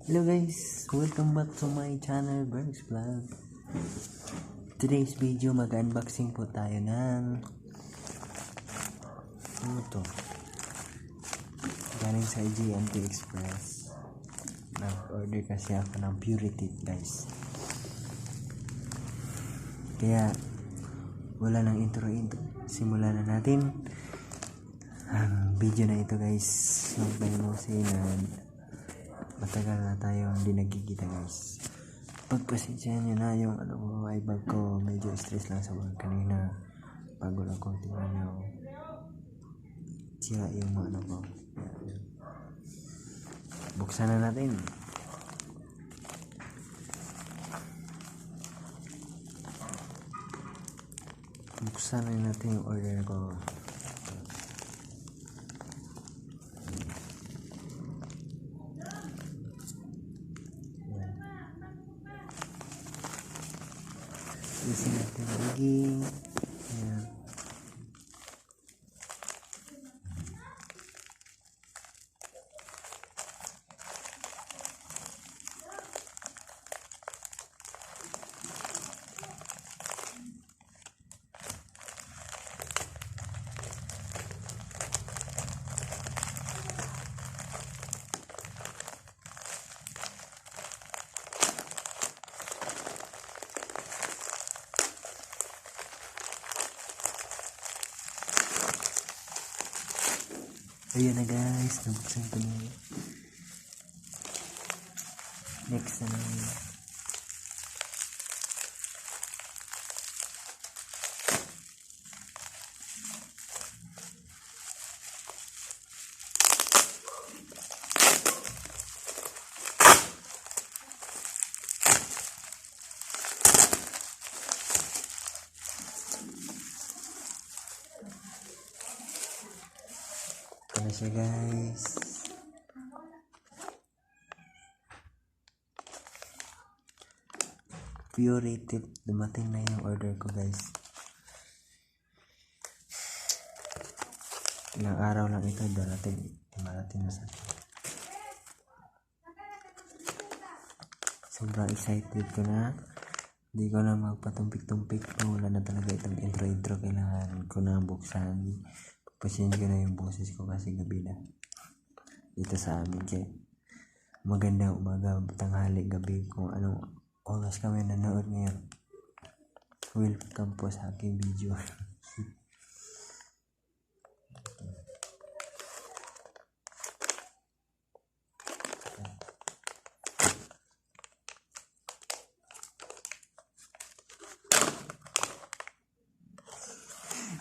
Hello guys, welcome back to my channel, Bergs Vlog. Today's video, mag-unboxing po tayo ng ano to? Galing sa GMT Express. Nag-order kasi ako ng Purity guys. Kaya wala nang intro. Simulan na natin ang video na ito guys. Huwag tayo matagal na tayo hindi nagkikita guys. Pagpasensyahan nyo na yung ay bag ko, medyo stress lang sa work kanina. Bago lang ko tingnan nyo sira yung ko. Buksan na natin. Buksan na natin yung order ko. Isin natin lagi. Ayan. Ayan na guys, nabuksan ko na. Next na naman. Ito na siya guys. Purity, dumating na yung order ko guys. Ilang araw lang ito darating na sa akin. Sobrang excited ko na. Hindi ko na magpatumpik-tumpik pa. Wala na talaga itong intro. Kailangan ko na buksan. Pagpasensya ko na yung boses ko kasi gabi na dito sa amin. Kaya magandang umaga, tanghali, gabi, kung anong oras kami nanood ngayon. Welcome po sa aking video.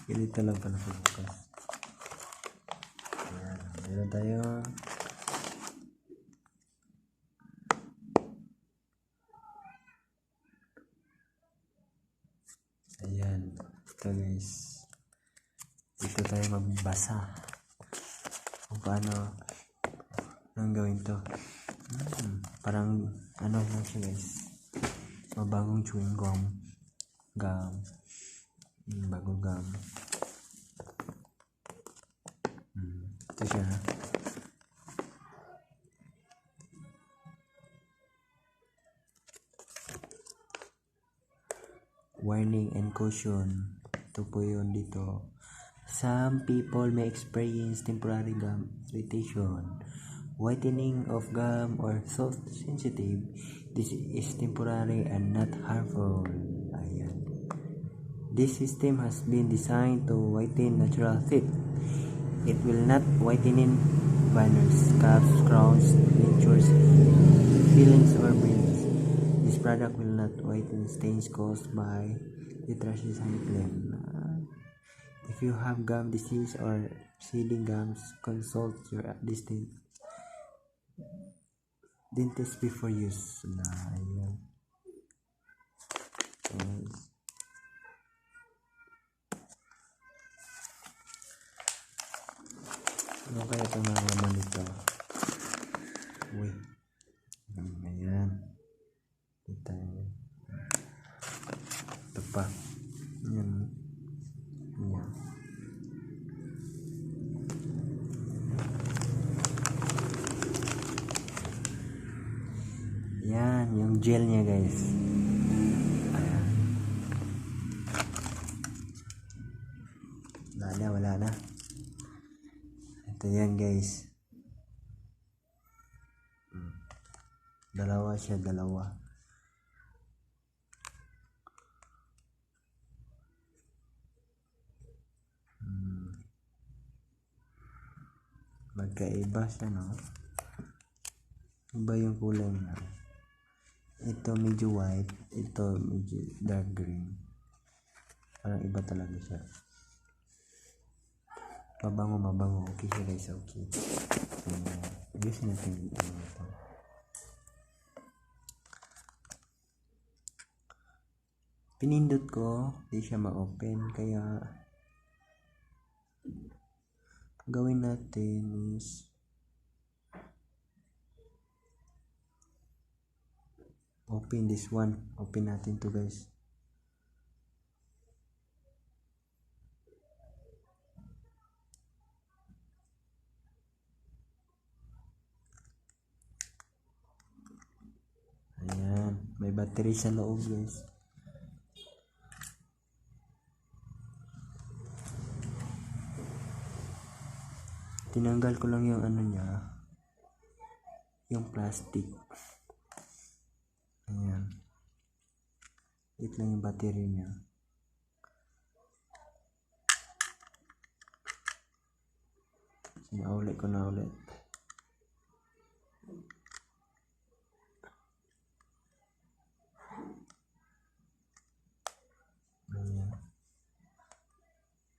Ganito lang pala sa bukas. Ayan, meron tayo ayan, ito guys, dito tayo magbasa kung paano nang gawin to. Parang ano lang siya guys, mabagong chewing gum, bagong gum. Ito siya. Warning and caution. Ito po yun dito. Some people may experience temporary gum irritation, whitening of gum, or soft sensitive. This is temporary and not harmful. Ayan. This system has been designed to whiten natural teeth. It will not whiten banners, scabs, crowns, dentures, fillings, or bristles. This product will not whiten stains caused by tetracycline. If you have gum disease or seeding gums, consult your dentist before use. Ayan. Ano kaya itong mga laman nito? Uy. Ayan. Ito pa. Ayan. Ayan. Ayan, yung gel niya guys. Ayan. Wala na. Ito yan guys. Dalawa siya. Magkaiba siya, no? Iba yung kulay niya. Ito medyo white, ito medyo dark green. Parang iba talaga siya. Mabango. Okay siya guys, okay. Ayusin natin ito. Pinindot ko, di siya ma-open, kaya gawin natin is open this one. Open natin to guys. Ayan, may battery sa loob guys. Tinanggal ko lang yung ano niya, yung plastic. Ayan. Ito lang yung battery niya. Naulit ko na ulit.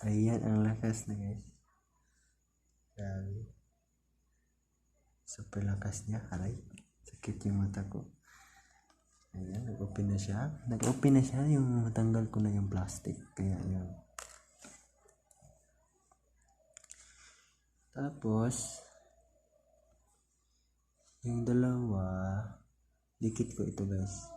Ayan ang lakas na guys. Grabe. Super lakas niya. Aray. Sakit yung mata ko. Ayan. Nag-open na siya. Yung matanggal ko na yung plastic. Kaya yun. Tapos yung dalawa dikit ko ito guys.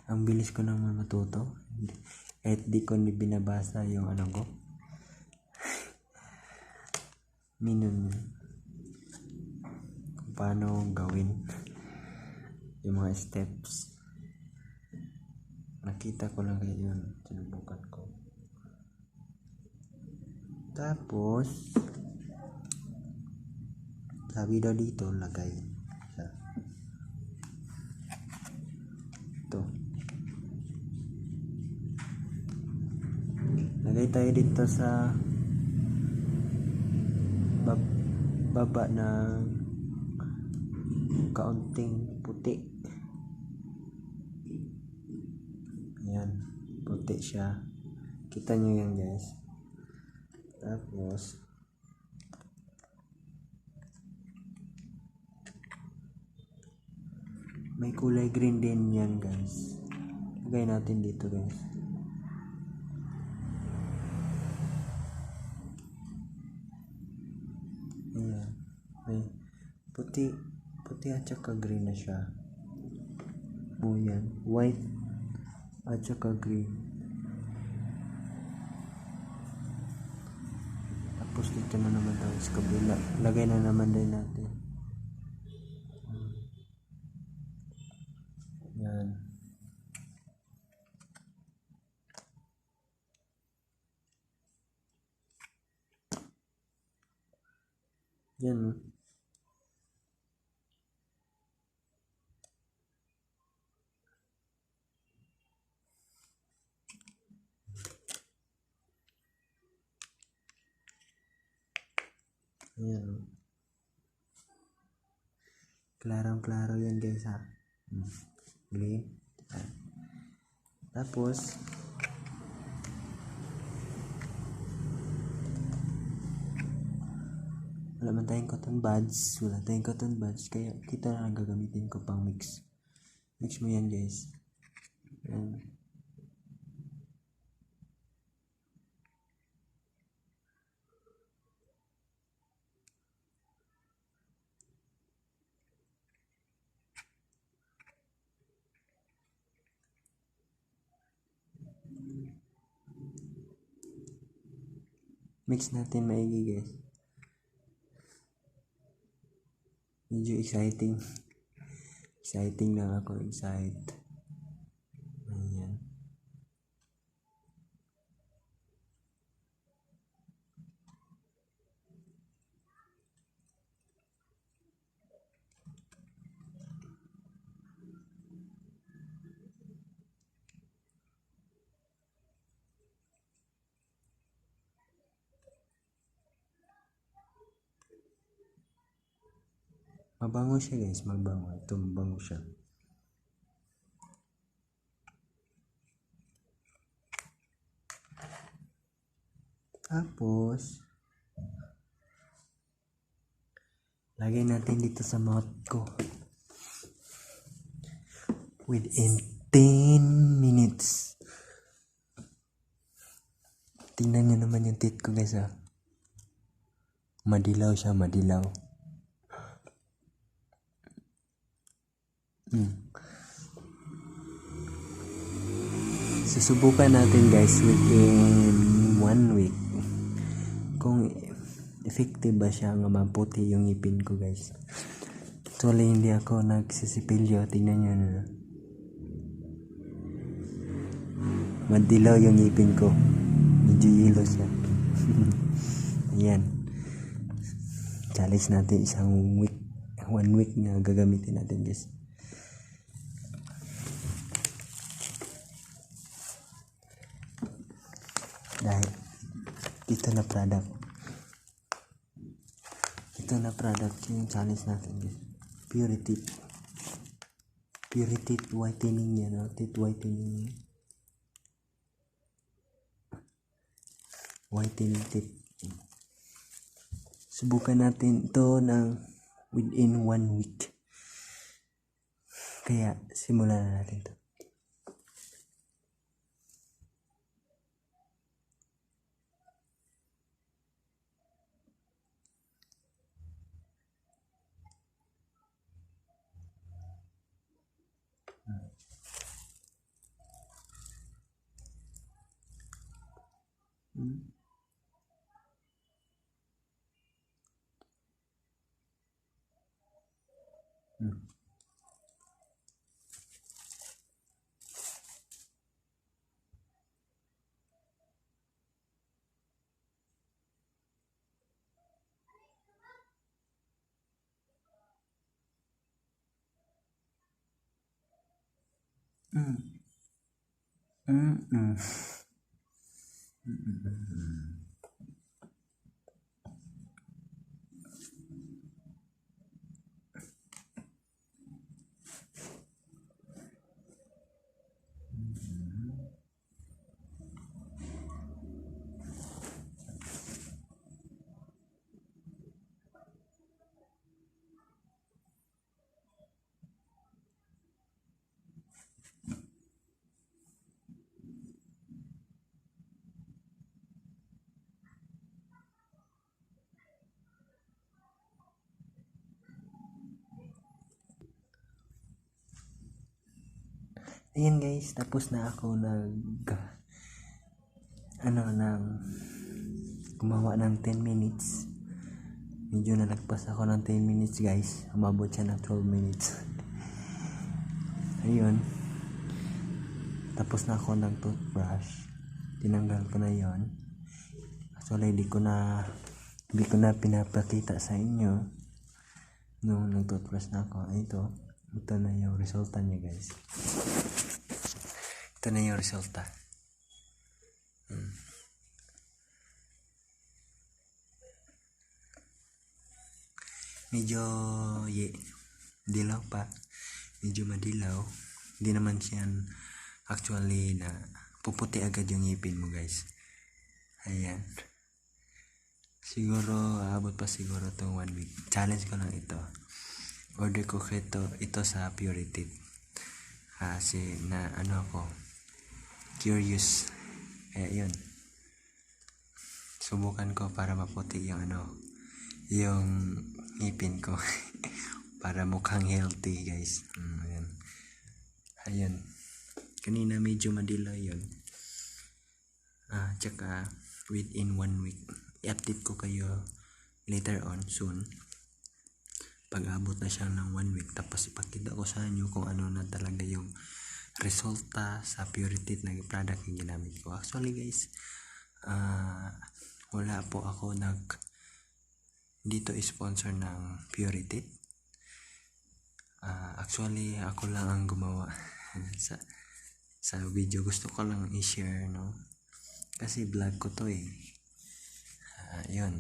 Ang bilis ko naman matuto. Kahit di ko binabasa yung ano ko. Minun kung paano gawin yung mga steps. Nakita ko lang yun. Sinubukan ko. Tapos sabi daw dito lagay siya. Ito. Lagay tayo dito sa baba ng kaunting puti. Ayan, puti siya. Kita nyo yan guys. Tapos may kulay green din yan guys. Lagay natin dito guys. Ayan. May puti at saka green na siya. O yan. White at saka green. Tapos dito na naman tayo sa kabila. Lagay na naman din natin. Yan. Yan. Ayan. Klarang-klaro yan guys ha. Green. Tapos wala tayong cotton buds, kaya kita na lang gagamitin ko pang mix mo yan guys. Ayan. Mix natin maigi guys. Medyo exciting. Exciting lang ako. Ayan. Mabango siya guys, mabango. Ito mabango siya. Tapos, lagay natin dito sa mouth ko. Within 10 minutes. Tingnan nyo naman yung teeth ko guys ah. Madilaw siya, madilaw. Susubukan natin guys within 1 week kung effective ba siya nga maputi yung ngipin ko guys. Actually hindi ako nagsisipilyo, tingnan nyo na. Madilaw yung ngipin ko, medyo yellow siya. Ayan, challenge natin isang week, 1 week na gagamitin natin guys. Dahil ito na product yung challenge natin guys. Pure teeth whitening yan, no? Teeth whitening teeth. Subukan natin ito ng within 1 week. Kaya simulan na natin ito. Ayan guys, tapos na ako gumawa ng 10 minutes. Medyo nalagpas ako ng 10 minutes guys. Umabot siya ng 12 minutes. Ayun. Tapos na ako ng toothbrush. Tinanggal ko na yon. Actually, hindi ko na pinapakita sa inyo nung nag-toothbrush na ako. Ito na yung resulta niya guys. Ito na yung resulta. Medyo dilaw pa. Medyo madilaw. Hindi naman siya actually na puputi agad yung ngipin mo guys. Ayan. Siguro abot pa siguro itong 1 week. Challenge ko lang ito. Order ko ito sa Pure Teeth. Kasi ako curious. Kaya yun. Subukan ko para maputi yung yung ngipin ko. Para mukhang healthy guys. Ayan. Kanina medyo madilaw yun. Tsaka within 1 week, i-update ko kayo later on soon. Pag abot na siya ng 1 week, tapos ipakita ko sa inyo kung ano na talaga yung resulta sa Purity na product yung ginamit ko. Actually guys, wala po ako dito sponsor ng Purity. Actually ako lang ang gumawa sa video. Gusto ko lang i-share, no, kasi vlog ko to yun,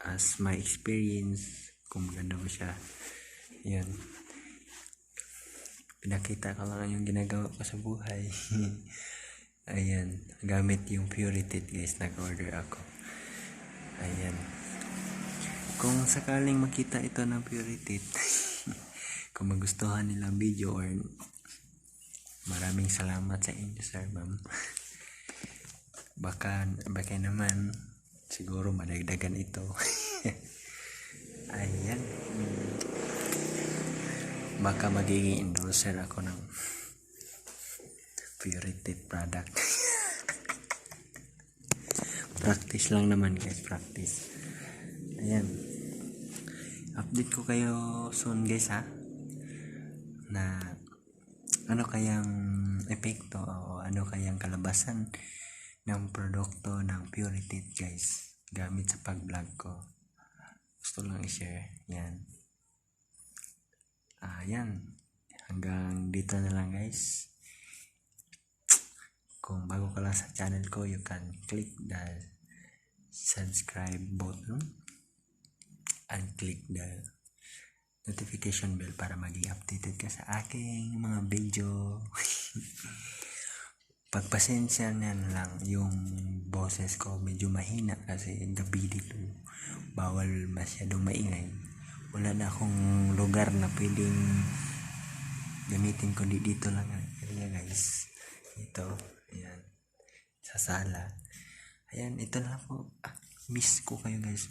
as my experience, kung maganda ba siya, yun, pinakita ko lang yung ginagawa ko sa buhay. Ayan, gamit yung Purity guys, nag-order ako. Ayan, kung sakaling makita ito ng Purity, kung magustuhan nila video, or maraming salamat sa inyo sir, ma'am. baka naman siguro madagdagan ito. Ayan, baka magiging endorser ako ng Purity product. Practice lang naman guys, practice. Ayan, update ko kayo soon guys, ha, na ano kayang epekto o ano kayang kalabasan ng produkto ng Purity guys, gamit sa pag-vlog ko. Gusto lang i-share. Yan. Yan, hanggang dito na lang guys. Kung bago ka lang sa channel ko, you can click the subscribe button and click the notification bell para maging updated ka sa aking mga video. Pagpasensya na lang yung boses ko, medyo mahina kasi gabi dito, bawal masyadong maingay. Wala na akong lugar na pwedeng gamitin, kundi dito lang area guys, ito, ayan, sa sala. Ayan, ito lang po, miss ko kayo guys.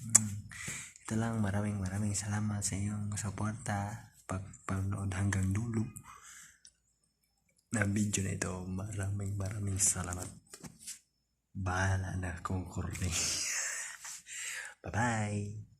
Ito lang, maraming salamat sa iyong suporta, pagpanood hanggang dulo na video na ito. Maraming salamat. Bahala na kung kurni. Bye bye.